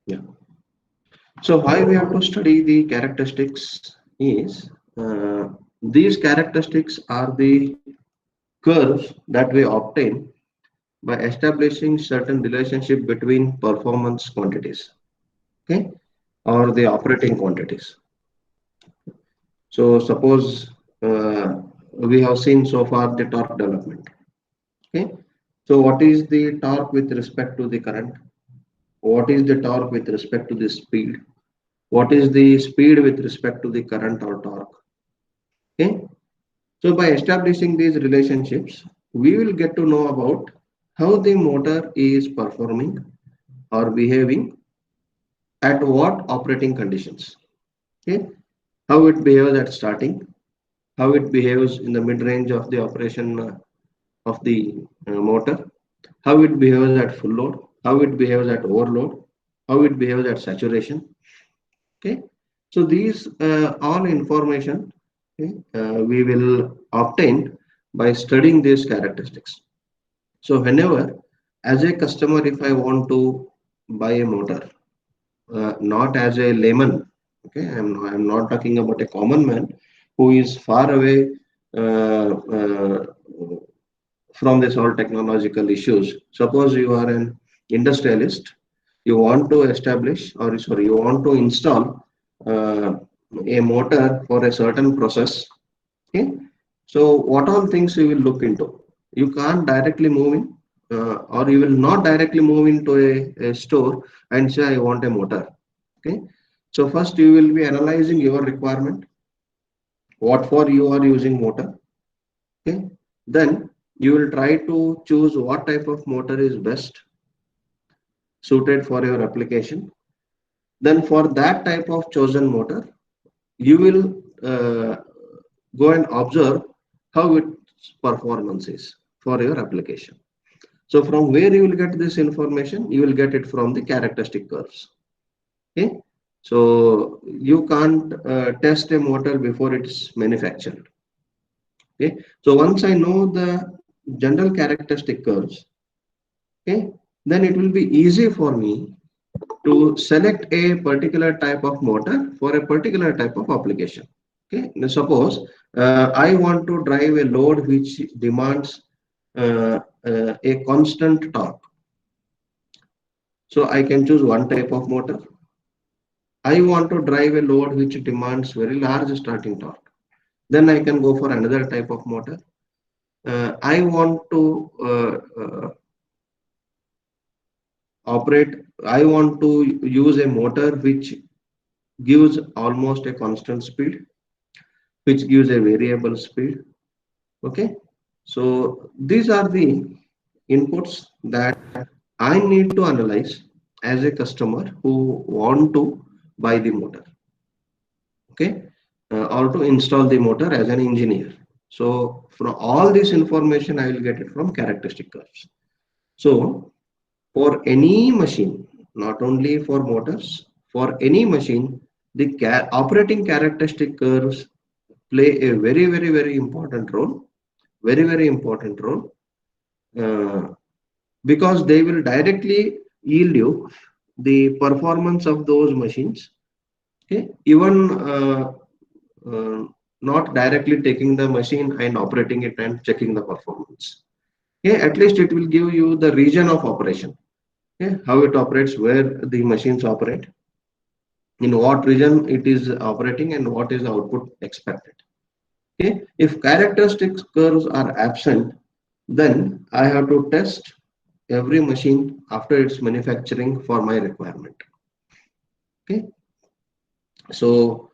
Yeah. So why we have to study the characteristics is these characteristics are the curves that we obtain by establishing certain relationship between performance quantities, okay, or the operating quantities. So suppose we have seen so far the torque development. Okay. So what is the torque with respect to the current? What is the torque with respect to the speed? What is the speed with respect to the current or torque? Okay. So by establishing these relationships, we will get to know about how the motor is performing or behaving at what operating conditions. Okay. How it behaves at starting, how it behaves in the mid-range of the operation of the motor, how it behaves at full load, how it behaves at overload, how it behaves at saturation. Okay, so these all information, okay, we will obtain by studying these characteristics. So whenever, as a customer, if I want to buy a motor, not as a layman, okay, I'm not talking about a common man who is far away from this all technological issues. Suppose you are an industrialist, you want to establish or sorry, you want to install a motor for a certain process. Okay, so what all things you will look into? You can't directly move in, or you will not directly move into a store and say I want a motor. Okay, so first you will be analyzing your requirement, what for you are using motor. Okay, then you will try to choose what type of motor is best suited for your application. Then for that type of chosen motor, you will go and observe how its performance is for your application. So from where you will get this information? You will get it from the characteristic curves. Okay. So you can't test a motor before it's manufactured. Okay. So once I know the general characteristic curves, okay, then it will be easy for me to select a particular type of motor for a particular type of application. Okay, now suppose I want to drive a load which demands a constant torque. So I can choose one type of motor. I want to drive a load which demands very large starting torque. Then I can go for another type of motor. I want to operate, I want to use a motor which gives almost a constant speed, which gives a variable speed. Okay, so these are the inputs that I need to analyze as a customer who want to buy the motor. Okay, or to install the motor as an engineer. So from all this information, I will get it from characteristic curves. So for any machine, not only for motors, for any machine, the operating characteristic curves play a very important role, very important role, uh, because they will directly yield you the performance of those machines. Okay, even not directly taking the machine and operating it and checking the performance. Okay, at least it will give you the region of operation. Okay, how it operates, where the machines operate, in what region it is operating, and what is the output expected. Okay, if characteristic curves are absent, then I have to test every machine after its manufacturing for my requirement. Okay, so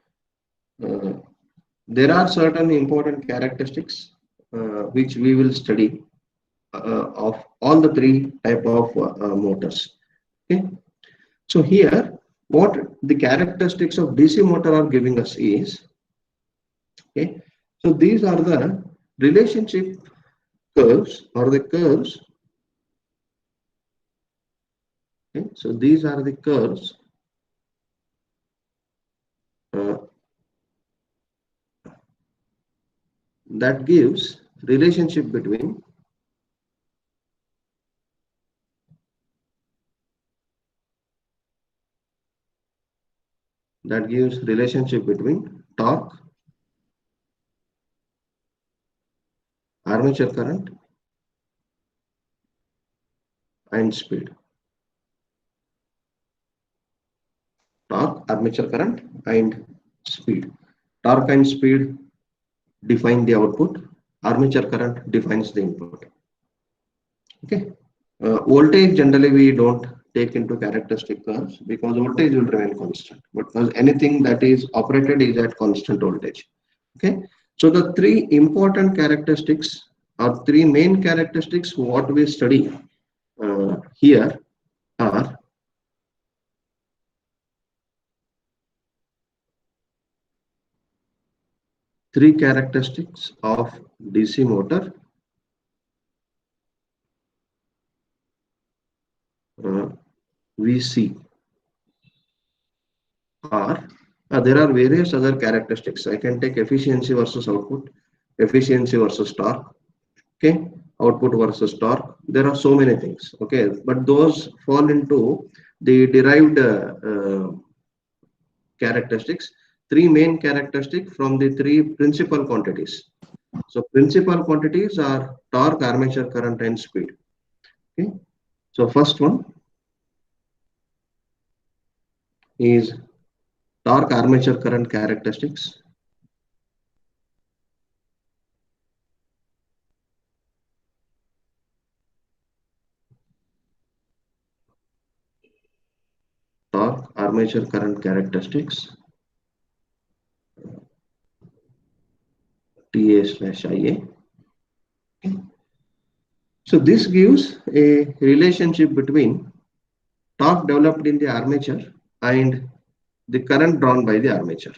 uh, there are certain important characteristics which we will study of all the three type of motors. Okay, so here what the characteristics of DC motor are giving us is, okay, so these are the relationship curves or the curves. Okay, so these are the curves uh, that gives relationship between that gives relationship between torque, armature current, and speed. Torque, armature current, and speed. Torque and speed define the output. Armature current defines the input. Okay. Voltage generally we don't take into characteristic curves because voltage will remain constant. Because anything that is operated is at constant voltage. Okay. So the three important characteristics or three main characteristics what we study here are three characteristics of DC motor. VC or there are various other characteristics. I can take efficiency versus output, efficiency versus torque, okay, output versus torque. There are so many things, okay, but those fall into the derived characteristics. Three main characteristics from the three principal quantities. So principal quantities are torque, armature current, and speed. Okay. So first one is torque armature current characteristics. Torque armature current characteristics TA/IA. Okay. So this gives a relationship between torque developed in the armature and the current drawn by the armature.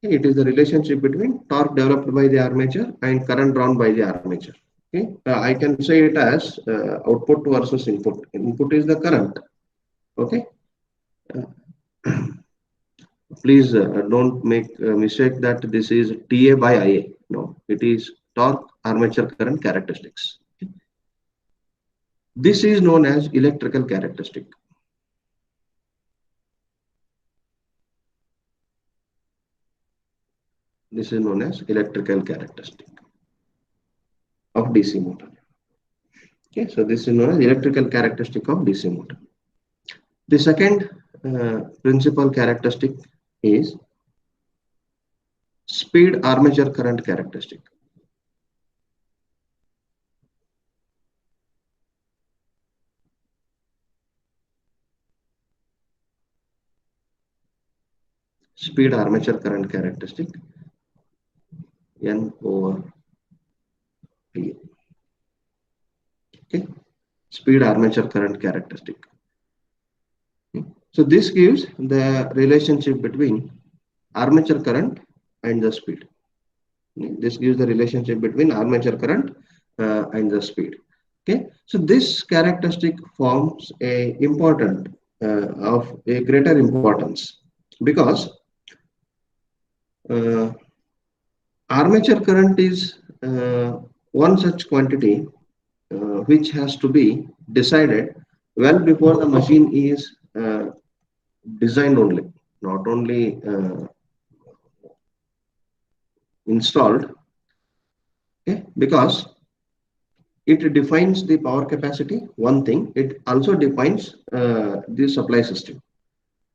It is the relationship between torque developed by the armature and current drawn by the armature. Okay. I can say it as output versus input. Input is the current. Okay. Please don't make a mistake that this is TA by IA. No, it is torque armature current characteristics. Okay. This is known as electrical characteristic. This is known as electrical characteristic of DC motor. Okay, so this is known as electrical characteristic of DC motor. The second principal characteristic is speed armature current characteristic. Speed armature current characteristic N over P. Okay, speed armature current characteristic. Okay. So this gives the relationship between armature current and the speed. Okay. This gives the relationship between armature current and the speed. Okay, so this characteristic forms a important of a greater importance because armature current is one such quantity which has to be decided well before the machine is designed only, not only installed. Okay, because it defines the power capacity, one thing. It also defines the supply system.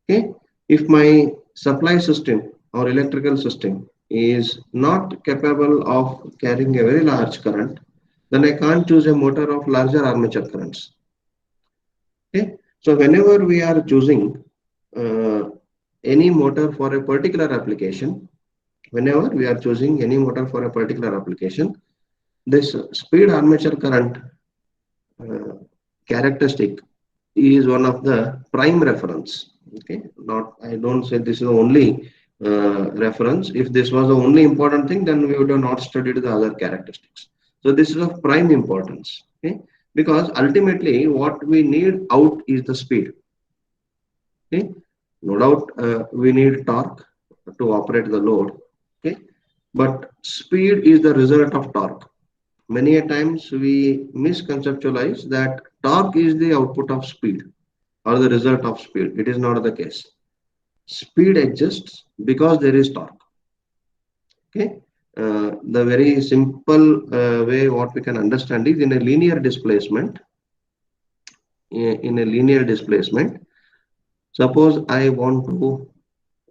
Okay, if my supply system or electrical system is not capable of carrying a very large current, then I can't choose a motor of larger armature currents. Okay, so whenever we are choosing any motor for a particular application, whenever we are choosing any motor for a particular application, this speed armature current characteristic is one of the prime reference. Okay, not I don't say this is the only reference. If this was the only important thing, then we would have not studied the other characteristics. So this is of prime importance. Okay, because ultimately what we need out is the speed. Okay, no doubt we need torque to operate the load. Okay, but speed is the result of torque. Many a times we misconceptualize that torque is the output of speed or the result of speed. It is not the case. speed exists because there is torque. Okay. The very simple way what we can understand is in a linear displacement. In a linear displacement, suppose I want to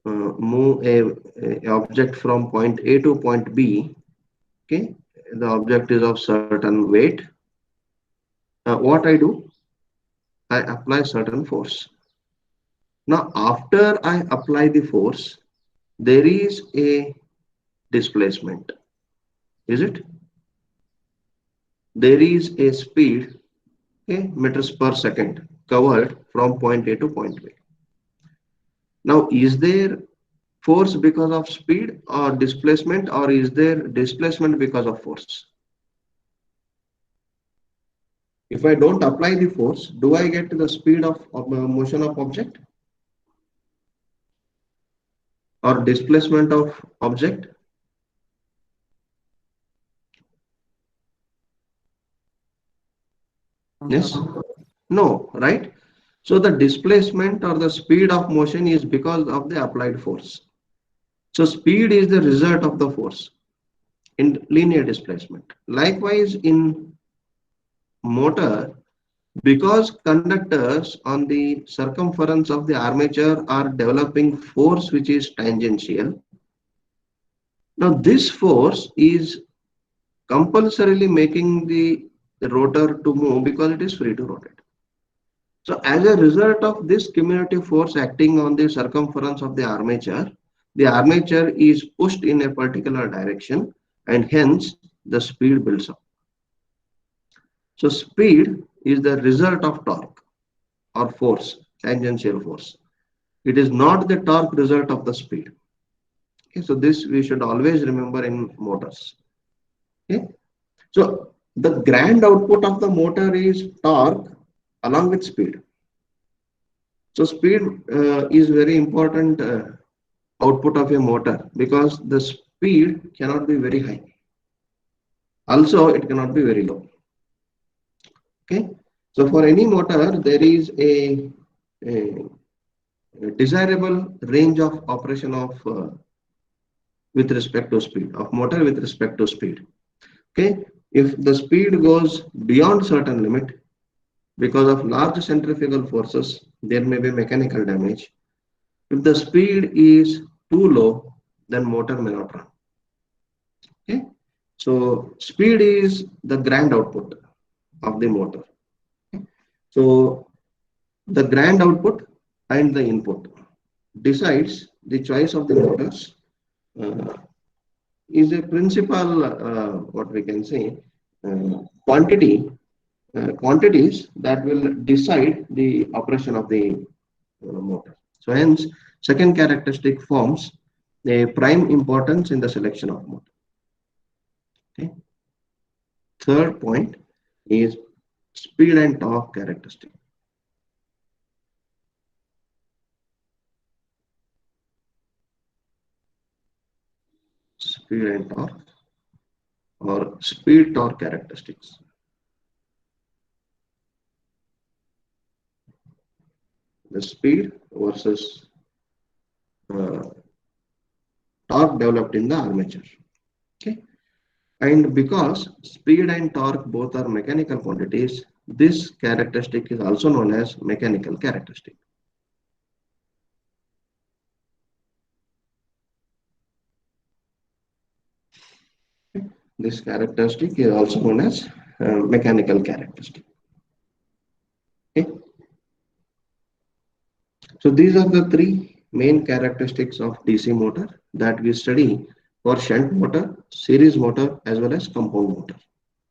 move a object from point A to point B. Okay, the object is of certain weight. What I do, I apply certain force. Now, after I apply the force, there is a displacement. Is it? There is a speed, okay, meters per second covered from point A to point B. Now, is there force because of speed or displacement, or is there displacement because of force? If I don't apply the force, do I get the speed of motion of object or displacement of object? Yes? No, right? So the displacement or the speed of motion is because of the applied force. So speed is the result of the force in linear displacement. Likewise, in motor, because conductors on the circumference of the armature are developing force which is tangential. Now this force is compulsorily making the rotor to move because it is free to rotate. So as a result of this cumulative force acting on the circumference of the armature is pushed in a particular direction, and hence the speed builds up. So speed is the result of torque or force, tangential force. It is not the torque result of the speed. Okay, so this we should always remember in motors. Okay, so the grand output of the motor is torque along with speed. So speed is very important output of a motor because the speed cannot be very high. Also, it cannot be very low. Okay, so for any motor, there is a desirable range of operation of with respect to speed of motor with respect to speed. Okay, if the speed goes beyond certain limit because of large centrifugal forces, there may be mechanical damage. If the speed is too low, then motor may not run. Okay, so speed is the grand output of the motor. Okay? So the grand output and the input decides the choice of the motors. Uh, is a principal what we can say quantity quantities that will decide the operation of the motor. So hence second characteristic forms a prime importance in the selection of motor. Okay. Third point is speed and torque characteristic. Speed and torque or speed torque characteristics. The speed versus uh, torque developed in the armature. Okay. And because speed and torque both are mechanical quantities, this characteristic is also known as mechanical characteristic. This characteristic is also known as mechanical characteristic. Okay. So these are the three main characteristics of DC motor that we study for shunt motor, series motor, as well as compound motor.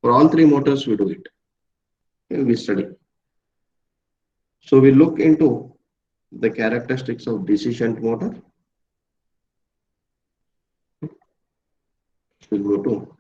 For all three motors, we do it. Okay, we study. So we look into the characteristics of DC shunt motor. We'll go to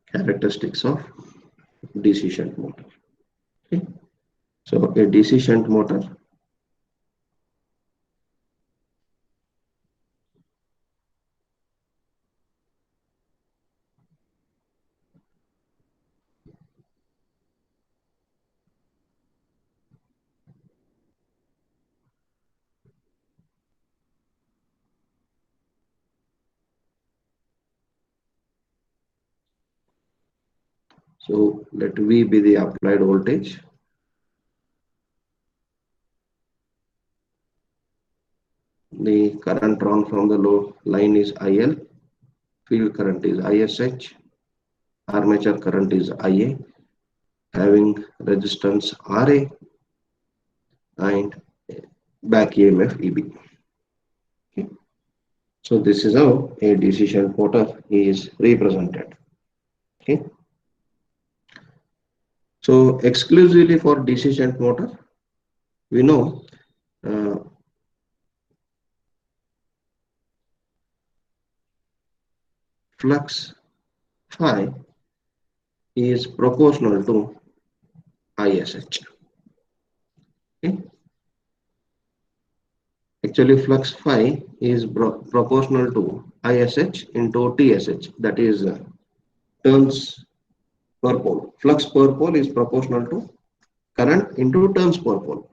characteristics of DC shunt motor. Okay. So a DC shunt motor. So let V be the applied voltage. The current drawn from the load line is IL, field current is ISH, armature current is IA, having resistance RA and back EMF EB. Okay. So this is how a DC shunt motor is represented. Okay. So exclusively for DC shunt motor, we know flux phi is proportional to ISH. Okay. Actually, flux phi is proportional to ISH into TSH, that is turns per pole. Flux per pole is proportional to current into turns per pole.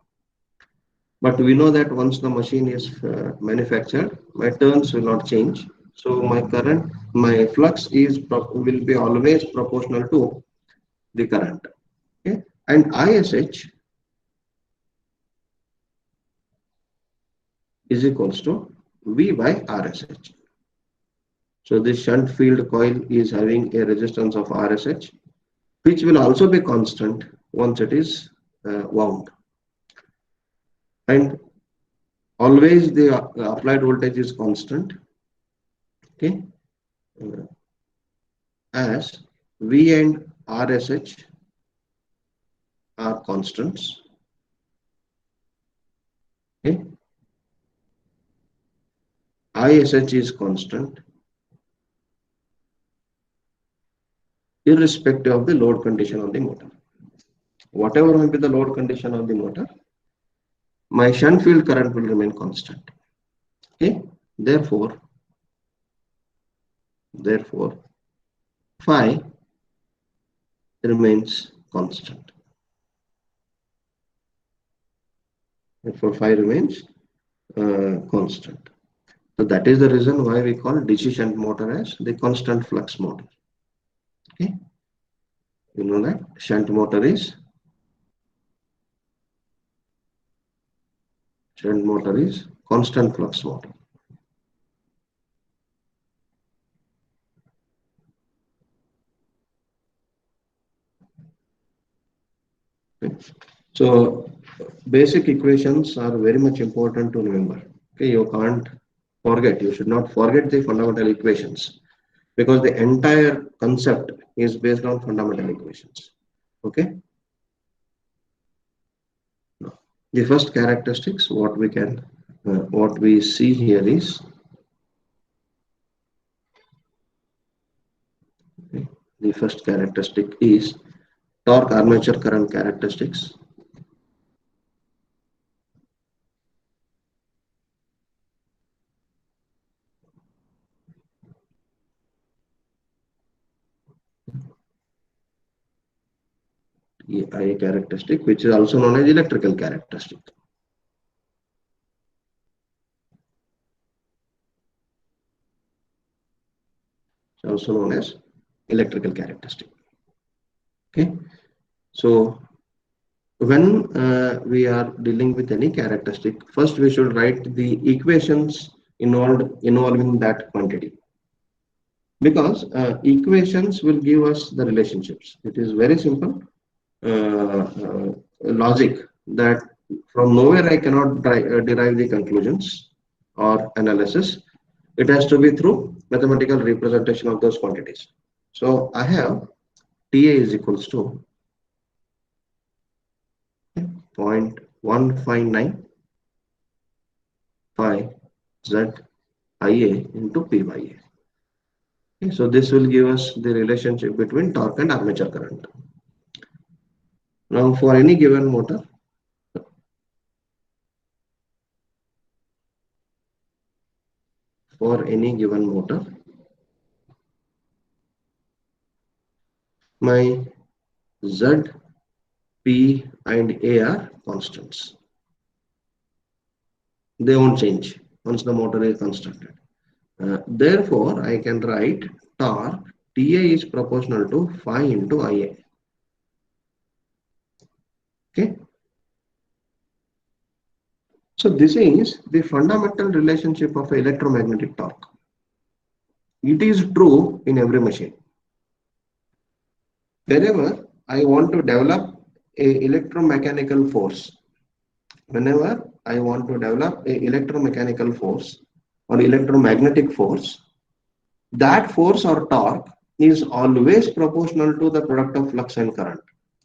But we know that once the machine is manufactured, my turns will not change. So my flux will be always proportional to the current. Okay? And ISH is equals to V by RSH. So this shunt field coil is having a resistance of RSH, which will also be constant once it is wound. And always the applied voltage is constant. Okay, as V and RSH are constants. Okay, ISH is constant irrespective of the load condition of the motor. Whatever may be the load condition of the motor, my shunt field current will remain constant. Okay, therefore phi remains constant. Therefore phi remains constant. So that is the reason why we call DC shunt motor as the constant flux motor. Okay, you know that shunt motor is constant flux motor. Okay. So basic equations are very much important to remember. Okay, you should not forget the fundamental equations, because the entire concept is based on fundamental equations. Okay. Now, the first characteristics what we see here is, okay, the first characteristic is torque armature current characteristics. IA characteristic, which is also known as electrical characteristic. It's also known as electrical characteristic. Okay, so when we are dealing with any characteristic, first we should write the equations involving that quantity, because equations will give us the relationships. It is very simple logic that from nowhere I cannot derive the conclusions or analysis. It has to be through mathematical representation of those quantities. So I have TA is equals to 0.159 pi Z IA into P by A. Okay, so this will give us the relationship between torque and armature current. Now for any given motor, for any given motor, my Z, P and A are constants. They won't change once the motor is constructed. Therefore, I can write torque TA is proportional to phi into Ia. Okay. So this is the fundamental relationship of electromagnetic torque. It is true in every machine. Wherever I want to develop a electromechanical force, whenever I want to develop a electromechanical force or electromagnetic force, that force or torque is always proportional to the product of flux and current.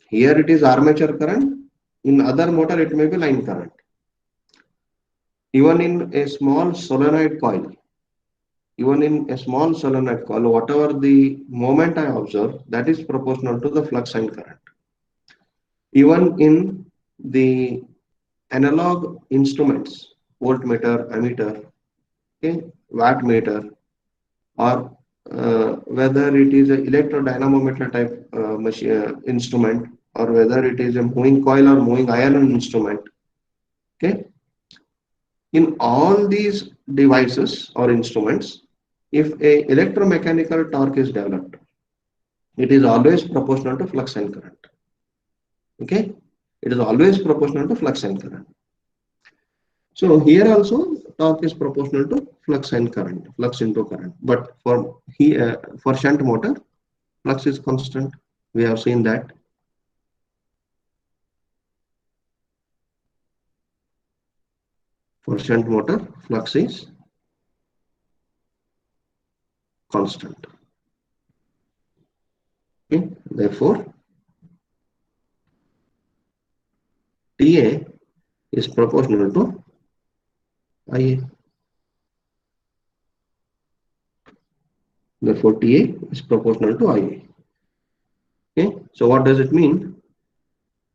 Here it is armature current, in other motor it may be line current. Even in a small solenoid coil, whatever the moment I observe, that is proportional to the flux and current. Even in the analog instruments, voltmeter, ammeter, okay, wattmeter, or whether it is an electrodynamometer type instrument, or whether it is a moving coil or moving iron instrument. Okay, in all these devices or instruments, if a electromechanical torque is developed, it is always proportional to flux and current. Okay, it is always proportional to flux and current. So here also torque is proportional to flux and current, flux into current. But for here, for shunt motor, flux is constant. We have seen that. For shunt motor, flux is constant. Okay. Therefore, TA is proportional to IA. Therefore, TA is proportional to IA. Okay. So what does it mean?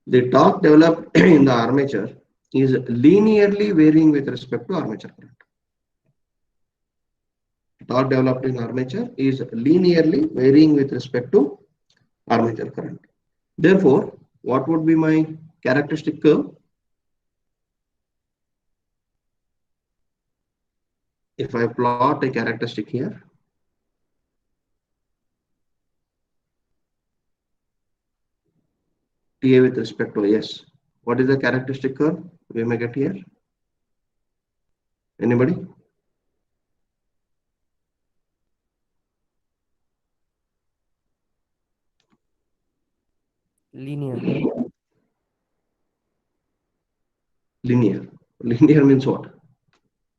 The torque developed in the armature is linearly varying with respect to armature current. Torque developed in armature is linearly varying with respect to armature current. Therefore, what would be my characteristic curve? If I plot a characteristic here, TA with respect to S, what is the characteristic curve we may get here? Anybody? Linear. Linear. Linear means what?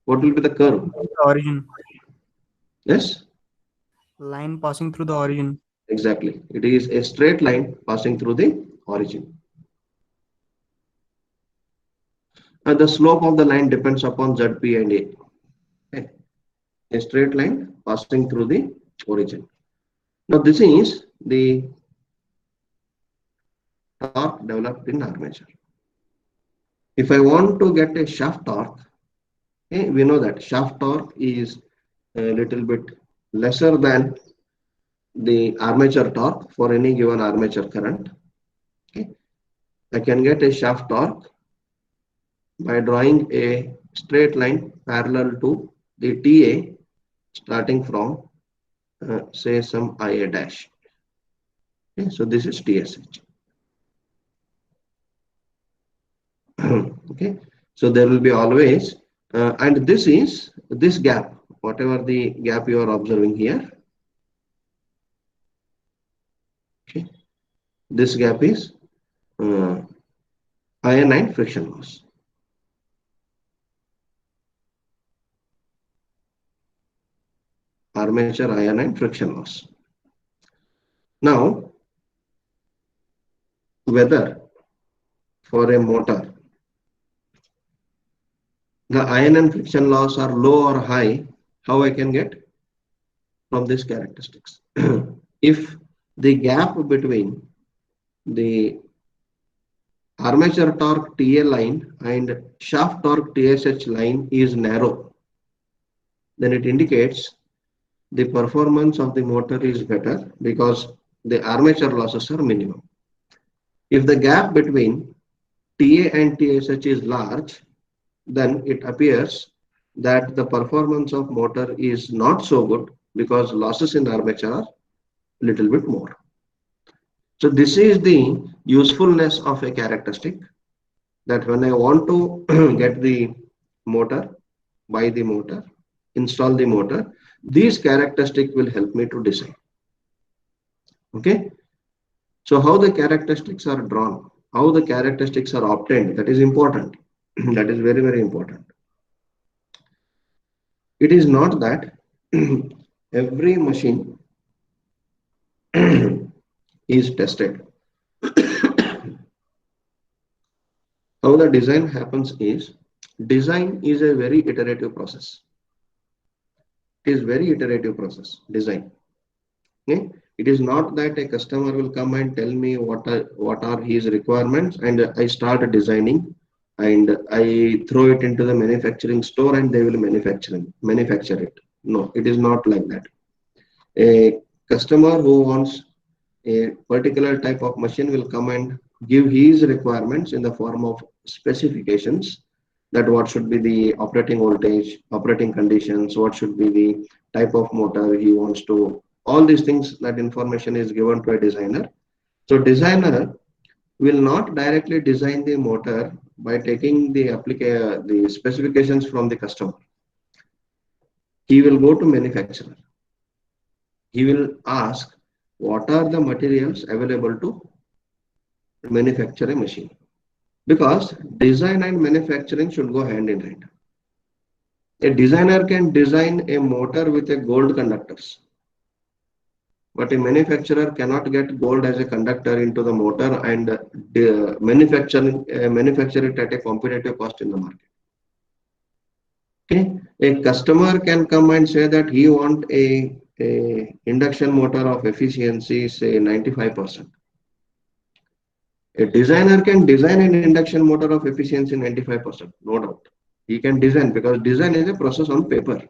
What will be the curve? Origin. Yes? Line passing through the origin. Exactly. It is a straight line passing through the origin. And the slope of the line depends upon ZP and A. Okay. A straight line passing through the origin. Now this is the torque developed in armature. If I want to get a shaft torque, okay, we know that shaft torque is a little bit lesser than the armature torque for any given armature current. Okay. I can get a shaft torque by drawing a straight line parallel to the TA starting from say some IA dash. Okay. So this is TSH. Okay. So there will be always and this is this gap, whatever the gap you are observing here. Okay. This gap is iron friction loss. Armature iron friction loss. Now, whether for a motor the iron and friction loss are low or high, how I can get? From these characteristics. If the gap between the armature torque TA line and shaft torque TSH line is narrow, then it indicates the performance of the motor is better because the armature losses are minimum. If the gap between TA and TSH is large, then it appears that the performance of motor is not so good because losses in armature are a little bit more. So this is the usefulness of a characteristic, that when I want to get the motor, buy the motor, install the motor, these characteristics will help me to decide. Okay. So how the characteristics are drawn, how the characteristics are obtained, that is important. That is very, very important. It is not that every machine is tested. How the design happens is, design is a very iterative process. It is very iterative process, design. Okay? It is not that a customer will come and tell me what are his requirements and I start designing and I throw it into the manufacturing store and they will manufacture it. No, it is not like that. A customer who wants a particular type of machine will come and give his requirements in the form of specifications, that what should be the operating voltage, operating conditions, what should be the type of motor he wants to, all these things, that information is given to a designer. So designer will not directly design the motor by taking the specifications from the customer. He will go to manufacturer. He will ask what are the materials available to manufacture a machine, because design and manufacturing should go hand in hand. A designer can design a motor with a gold conductors, but a manufacturer cannot get gold as a conductor into the motor and manufacture it at a competitive cost in the market. Okay, a customer can come and say that he want a induction motor of efficiency, say 95%. A designer can design an induction motor of efficiency 95%, no doubt. He can design, because design is a process on paper.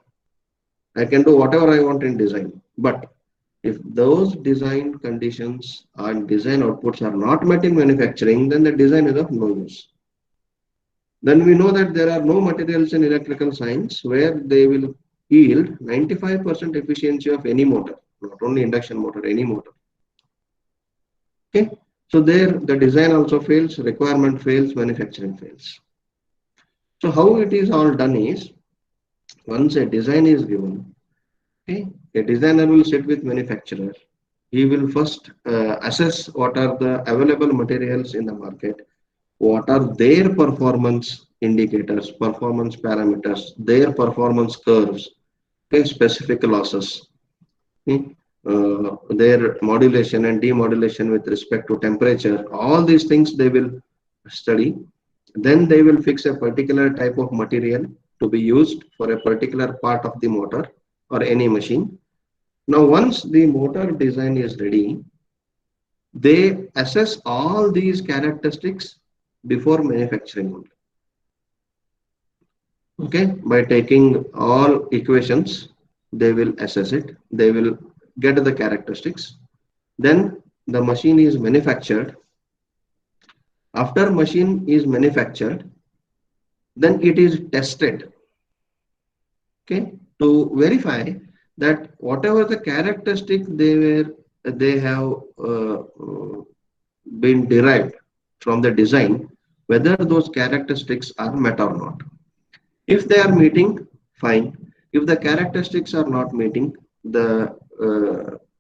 I can do whatever I want in design. But if those design conditions and design outputs are not met in manufacturing, then the design is of no use. Then we know that there are no materials in electrical science where they will yield 95% efficiency of any motor, not only induction motor, any motor. Okay. So there the design also fails, requirement fails, manufacturing fails. So how it is all done is, once a design is given, okay, a designer will sit with manufacturer. He will first assess what are the available materials in the market, what are their performance indicators, performance parameters, their performance curves, okay, specific losses. Okay, their modulation and demodulation with respect to temperature, all these things they will study. Then they will fix a particular type of material to be used for a particular part of the motor or any machine. Now, once the motor design is ready, they assess all these characteristics before manufacturing. Okay, by taking all equations, they will assess it, they will get the characteristics. Then the machine is manufactured. After machine is manufactured, then it is tested, okay, to verify that whatever the characteristic they have been derived from the design, whether those characteristics are met or not. If they are meeting, fine. If the characteristics are not meeting the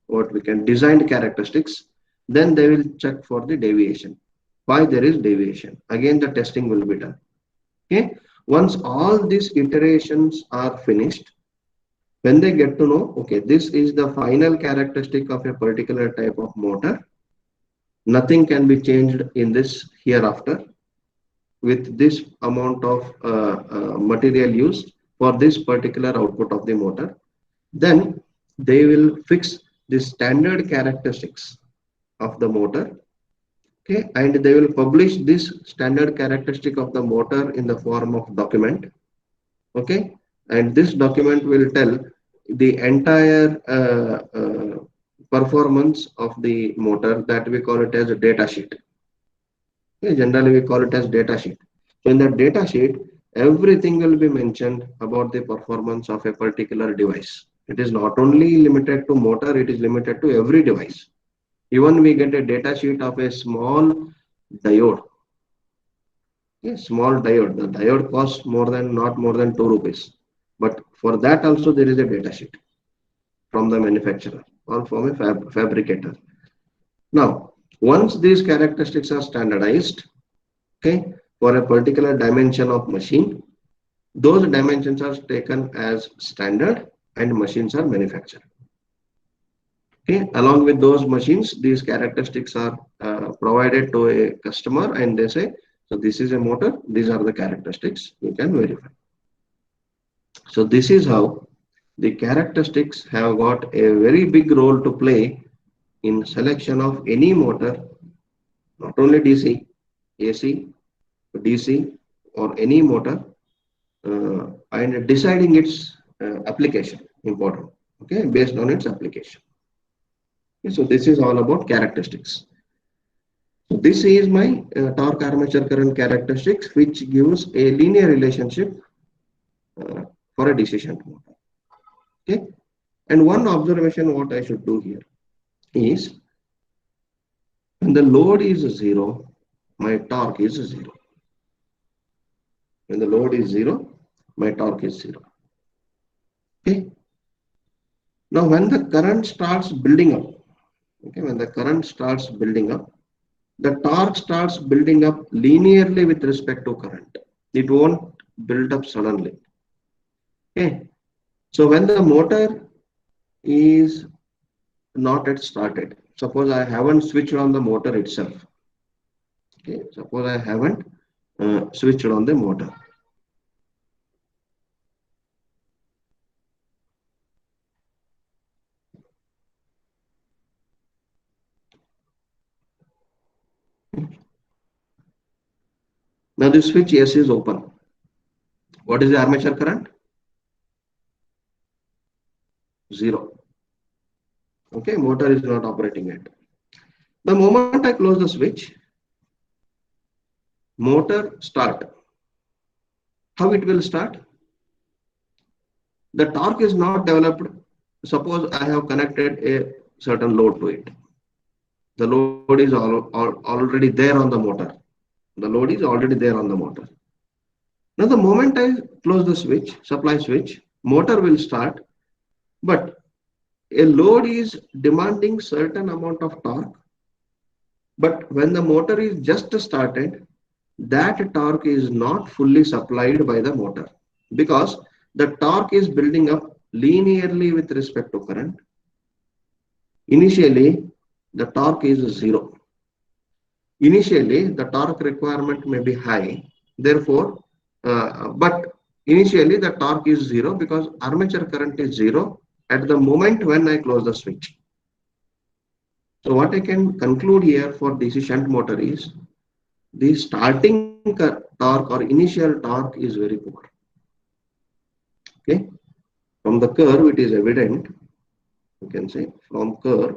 what we can designed characteristics, then they will check for the deviation. Why there is deviation? Again, the testing will be done. Okay. Once all these iterations are finished, when they get to know, okay, this is the final characteristic of a particular type of motor, nothing can be changed in this hereafter with this amount of material used for this particular output of the motor, then they will fix the standard characteristics of the motor. Okay, and they will publish this standard characteristic of the motor in the form of document. Okay, and this document will tell the entire performance of the motor, that we call it as a data sheet. Okay, generally we call it as data sheet. So in that data sheet, everything will be mentioned about the performance of a particular device. It is not only limited to motor, it is limited to every device. Even we get a data sheet of a small diode. A small diode. The diode costs not more than 2 rupees. But for that also there is a data sheet from the manufacturer or from a fabricator. Now, once these characteristics are standardized, okay, for a particular dimension of machine, those dimensions are taken as standard and machines are manufactured. Okay, along with those machines, these characteristics are provided to a customer, and they say, so this is a motor, these are the characteristics, you can verify. So this is how the characteristics have got a very big role to play in selection of any motor, not only DC, AC, DC, or any motor, and deciding its application important, okay, based on its application. Okay, so this is all about characteristics. So this is my torque armature current characteristics, which gives a linear relationship for a DC shunt motor. Okay, and one observation what I should do here is, when the load is zero, my torque is zero. When the load is zero, my torque is zero. Okay. Now, when the current starts building up, okay, when the current starts building up, the torque starts building up linearly with respect to current. It won't build up suddenly. Okay. So when the motor is not yet started, suppose I haven't switched on the motor itself. Okay. Suppose I haven't switched on the motor. Now the switch S is open. What is the armature current? Zero. Okay, motor is not operating yet. The moment I close the switch, motor start. How it will start? The torque is not developed. Suppose I have connected a certain load to it. The load is already there on the motor. The load is already there on the motor. Now the moment I close the switch, supply switch, motor will start, but a load is demanding certain amount of torque. But when the motor is just started, that torque is not fully supplied by the motor, because the torque is building up linearly with respect to current. Initially, the torque is zero. Initially, the torque requirement may be high. Therefore, but initially the torque is zero because armature current is zero at the moment when I close the switch. So what I can conclude here for DC shunt motor is, the starting torque or initial torque is very poor. Okay, from the curve it is evident. You can say from curve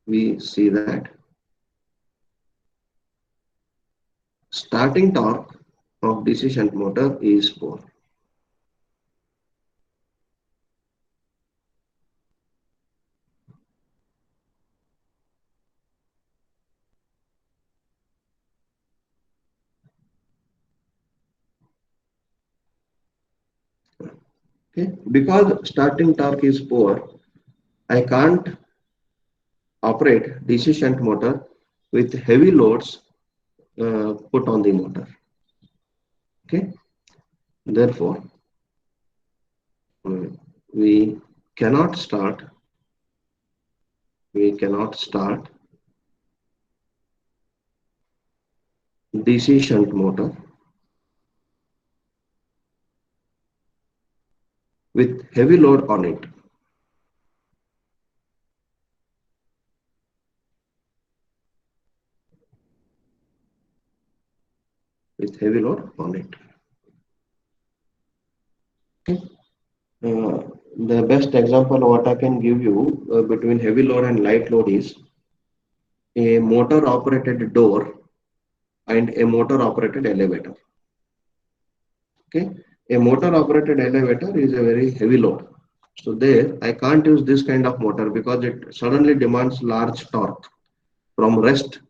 we see that starting torque of DC shunt motor is poor. Okay, because starting torque is poor, I can't operate DC shunt motor with heavy loads put on the motor. Okay, therefore we cannot start DC shunt motor with heavy load on it. with heavy load on it. Okay. The best example what I can give you between heavy load and light load is a motor operated door and a motor operated elevator. Okay, a motor operated elevator is a very heavy load. So there I can't use this kind of motor because it suddenly demands large torque from rest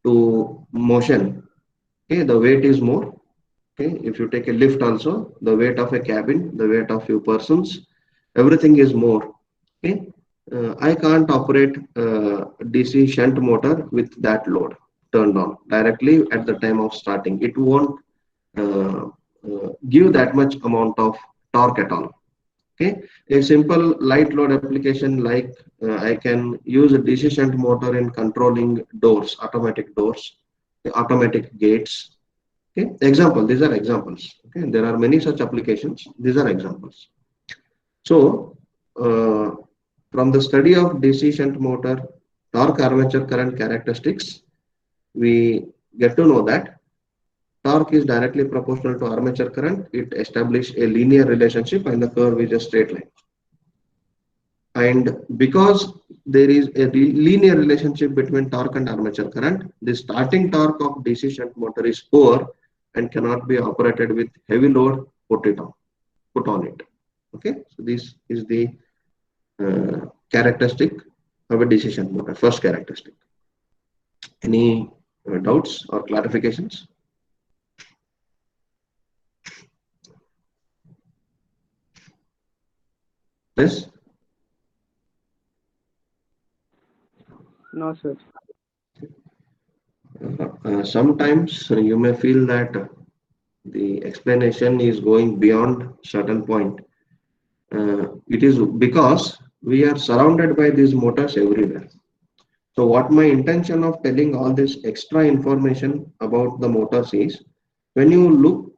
to motion. Okay, the weight is more. Okay, if you take a lift also, the weight of a cabin, the weight of few persons, everything is more. Okay, I can't operate DC shunt motor with that load turned on directly at the time of starting. It won't uh, give that much amount of torque at all. Okay, a simple light load application like I can use a DC shunt motor in controlling doors, automatic gates. Okay, example. These are examples. Okay, there are many such applications. These are examples. So, from the study of DC shunt motor torque armature current characteristics, we get to know that torque is directly proportional to armature current. It establishes a linear relationship and the curve is a straight line. And because there is a linear relationship between torque and armature current, the starting torque of DC shunt motor is poor and cannot be operated with heavy load put on it. Okay, so this is the characteristic of a DC shunt motor, first characteristic. Any doubts or clarifications? Yes. No, sir. Sometimes you may feel that the explanation is going beyond certain point. It is because we are surrounded by these motors everywhere. So what my intention of telling all this extra information about the motors is, when you look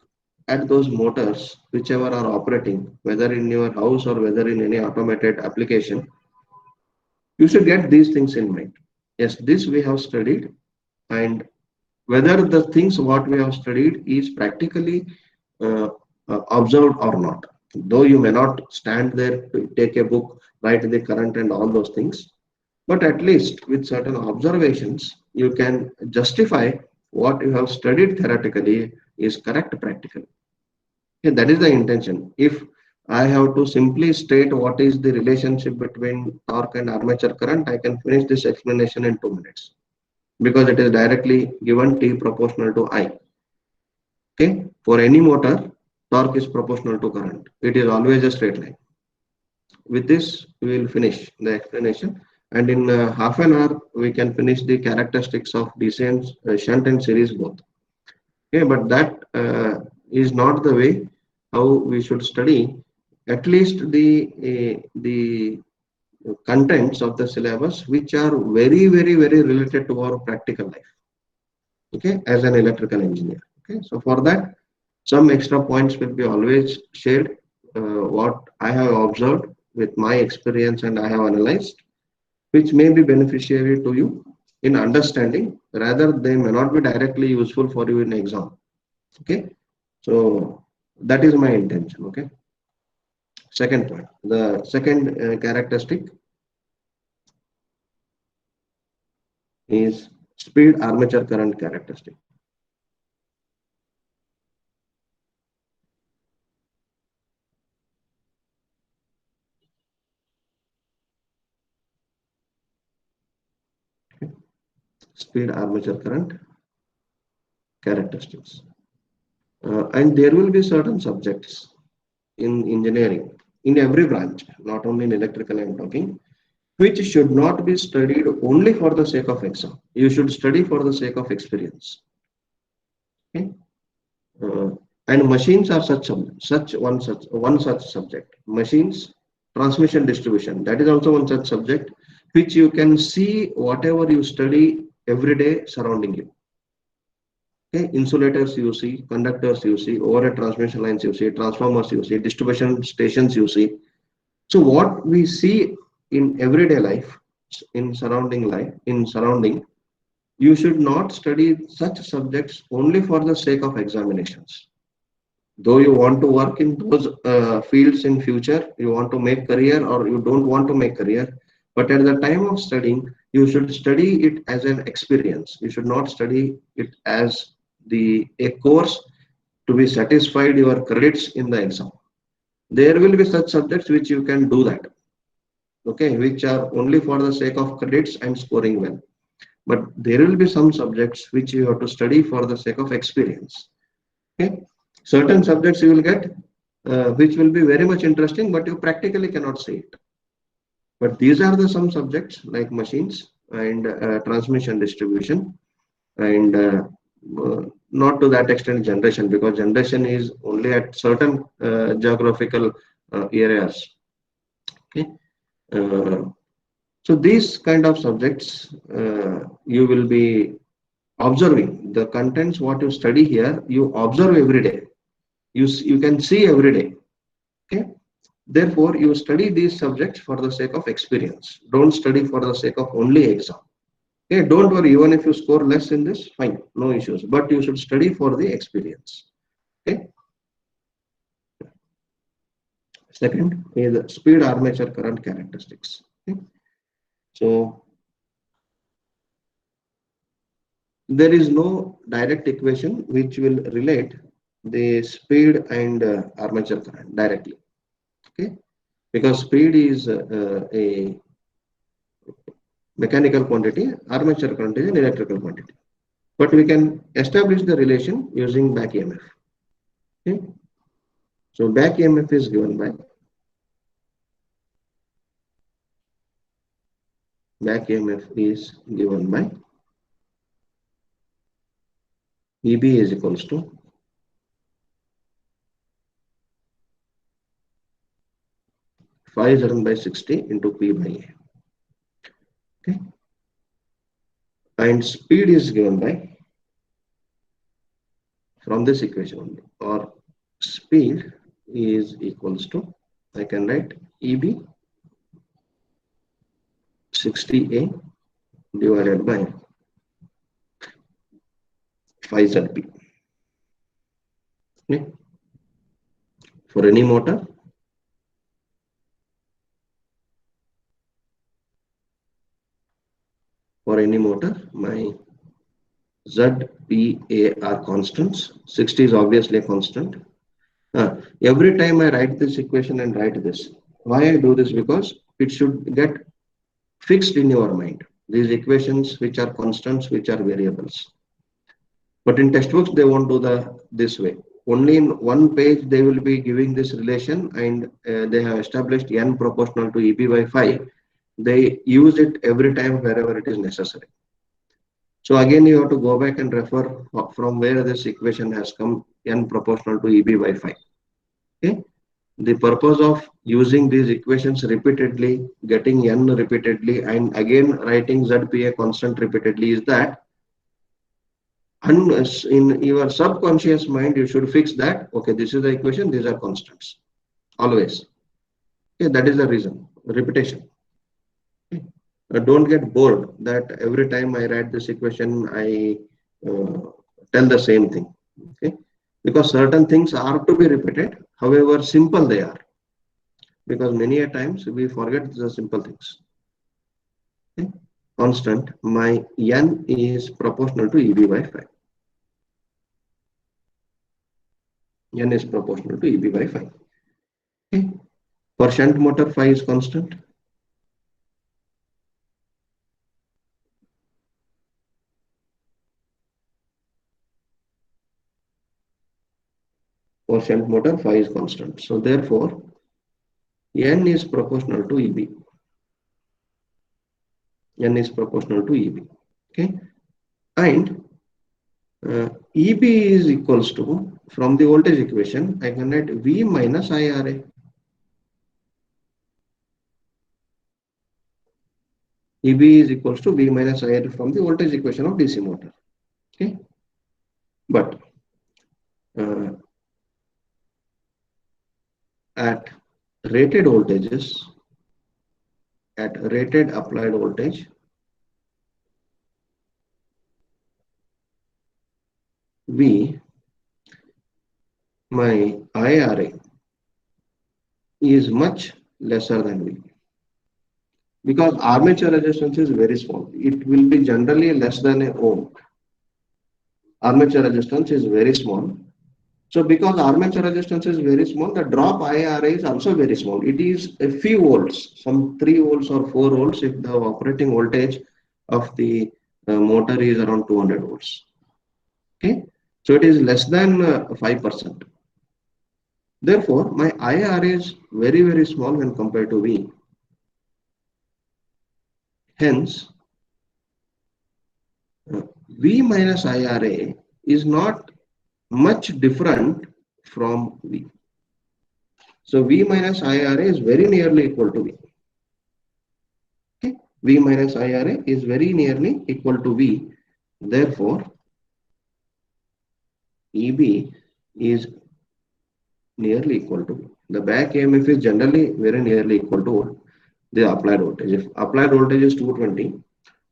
at those motors, whichever are operating, whether in your house or whether in any automated application, you should get these things in mind. Yes, this we have studied, and whether the things what we have studied is practically observed or not. Though you may not stand there to take a book, write the current and all those things, but at least with certain observations, you can justify what you have studied theoretically is correct practically. Okay, that is the intention. If I have to simply state what is the relationship between torque and armature current, I can finish this explanation in 2 minutes because it is directly given T proportional to I. Okay, for any motor, torque is proportional to current. It is always a straight line. With this, we will finish the explanation, and in half an hour, we can finish the characteristics of DC and shunt and series both. Okay, but that is not the way how we should study. At least the contents of the syllabus, which are very, very, very related to our practical life. Okay, as an electrical engineer. Okay, so for that, some extra points will be always shared. What I have observed with my experience and I have analyzed, which may be beneficiary to you in understanding, rather they may not be directly useful for you in exam. Okay, so that is my intention. Okay, second point, the second characteristic is speed armature current characteristic. Speed armature current characteristics. And there will be certain subjects in engineering, in every branch, not only in electrical I'm talking, which should not be studied only for the sake of exam. You should study for the sake of experience. Okay? And machines are one such subject. Machines, transmission distribution, that is also one such subject, which you can see whatever you study every day surrounding you. Okay, insulators you see, conductors you see, overhead transmission lines you see, transformers you see, distribution stations you see. So what we see in everyday life, in surrounding, You should not study such subjects only for the sake of examinations. Though you want to work in those fields in future, you want to make career or you don't want to make career, but at the time of studying, you should study it as an experience. You should not study it as the a course to be satisfied your credits in the exam. There will be such subjects which you can do that, okay, which are only for the sake of credits and scoring well. But there will be some subjects which you have to study for the sake of experience. Okay, certain subjects you will get which will be very much interesting, but you practically cannot see it. But these are the some subjects like machines and transmission distribution and not to that extent generation, because generation is only at certain geographical areas. Okay. So these kind of subjects you will be observing the contents what you study here, you observe every day, you can see every day. Okay, therefore you study these subjects for the sake of experience, don't study for the sake of only exam. Okay, don't worry, even if you score less in this, fine, no issues, but you should study for the experience. Okay, second is speed armature current characteristics. Okay? So there is no direct equation which will relate the speed and armature current directly. Okay, because speed is a mechanical quantity, armature current is an electrical quantity. But we can establish the relation using back EMF. Okay, so back EMF is given by EB is equals to 5 by 60 into P by A. Okay, and speed is given by, from this equation only, or speed is equals to, I can write EB 60A divided by 5ZP. Okay, for any motor, my Z, P, A are constants. 60 is obviously a constant. Every time I write this equation and write this, why I do this? Because it should get fixed in your mind. These equations which are constants, which are variables. But in textbooks, they won't do this way. Only in one page, they will be giving this relation, and they have established n proportional to EB by 5. They use it every time wherever it is necessary. So again, you have to go back and refer from where this equation has come, n proportional to EB by 5. Okay. The purpose of using these equations repeatedly, getting n repeatedly, and again writing ZPA constant repeatedly is that in your subconscious mind, you should fix that, okay, this is the equation, these are constants, always. Okay, that is the reason, repetition. Okay. Don't get bored that every time I write this equation, I tell the same thing. Okay, because certain things are to be repeated, however simple they are, because many a times we forget the simple things. Okay. Constant, my n is proportional to EB by 5. N is proportional to EB by 5. Okay. For shunt motor, phi is constant. For shunt motor, phi is constant. So therefore, N is proportional to EB. N is proportional to EB. Okay, and EB is equals to, from the voltage equation, I can write V minus IRA. EB is equals to V minus IRA from the voltage equation of DC motor. Okay, but at rated voltages, at rated applied voltage, V, my IRA is much lesser than V. Because armature resistance is very small. It will be generally less than a ohm. Armature resistance is very small. So because armature resistance is very small, the drop IRA is also very small. It is a few volts, some 3 volts or 4 volts if the operating voltage of the motor is around 200 volts. Okay, so it is less than 5%. Therefore, my IRA is very, very small when compared to V. Hence, V minus IRA is not much different from V. So V minus IRA is very nearly equal to V. Okay? V minus IRA is very nearly equal to V. Therefore, EB is nearly equal to V. The back EMF is generally very nearly equal to the applied voltage. If applied voltage is 220,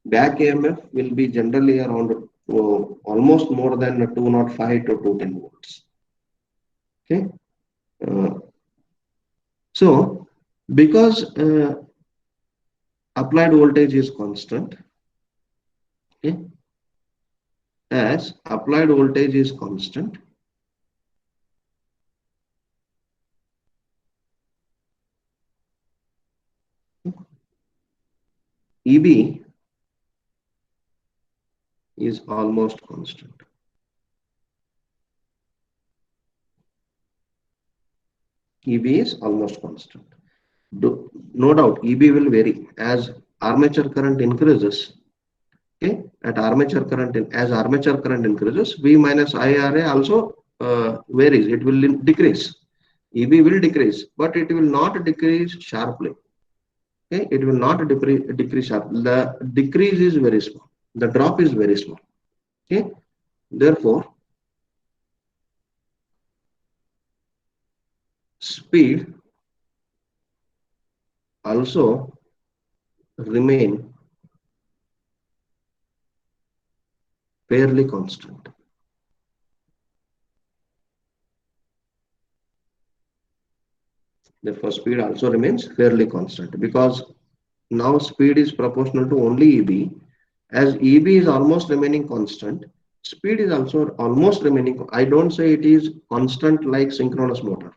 back EMF will be generally around almost more than 205 to 210 volts. Okay. So because applied voltage is constant, okay, as applied voltage is constant, EB is almost constant. EB is almost constant. No doubt, EB will vary as armature current increases. Okay, at armature current, as armature current increases, V minus IRA also varies. It will decrease. EB will decrease, but it will not decrease sharply. Okay, it will not decrease sharply. The decrease is very small. The drop is very small. Okay, therefore, speed also remain fairly constant. Therefore, speed also remains fairly constant because now speed is proportional to only EB. As EB is almost remaining constant, speed is also almost remaining. I don't say it is constant like synchronous motor.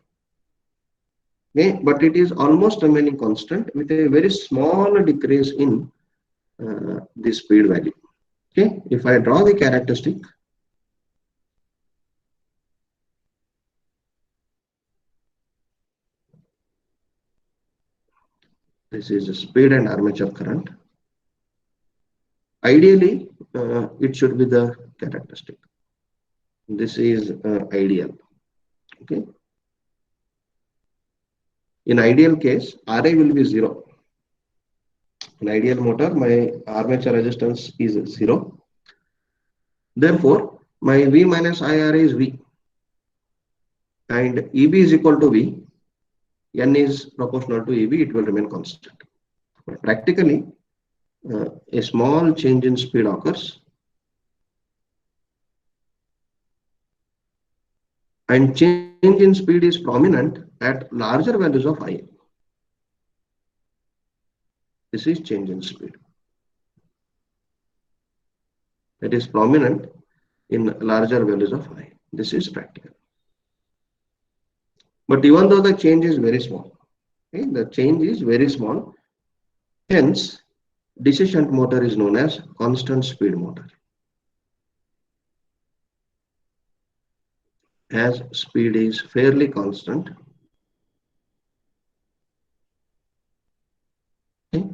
Okay, but it is almost remaining constant with a very small decrease in the speed value. Okay, if I draw the characteristic, this is speed and armature current. Ideally, it should be the characteristic. This is ideal. Okay. In ideal case, Ra will be 0. In ideal motor, my armature resistance is 0. Therefore, my V minus IRA is V. And EB is equal to V. N is proportional to EB, it will remain constant. But practically, a small change in speed occurs. And change in speed is prominent at larger values of I. This is change in speed. It is prominent in larger values of I. This is practical. But even though the change is very small, okay, the change is very small, hence DC shunt motor is known as constant speed motor. As speed is fairly constant, okay,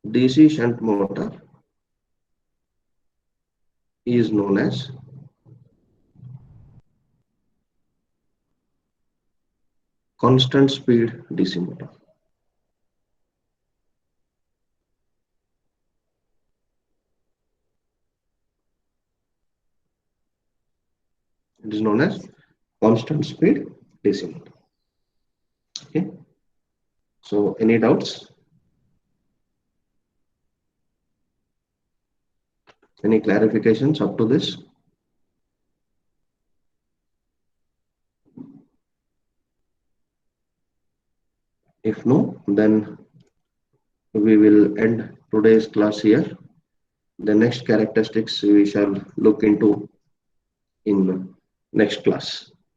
DC shunt motor is known as constant speed DC motor. It is known as constant speed DC motor. Okay. So, any doubts? Any clarifications up to this? If no, then we will end today's class here. The next characteristics we shall look into in next class.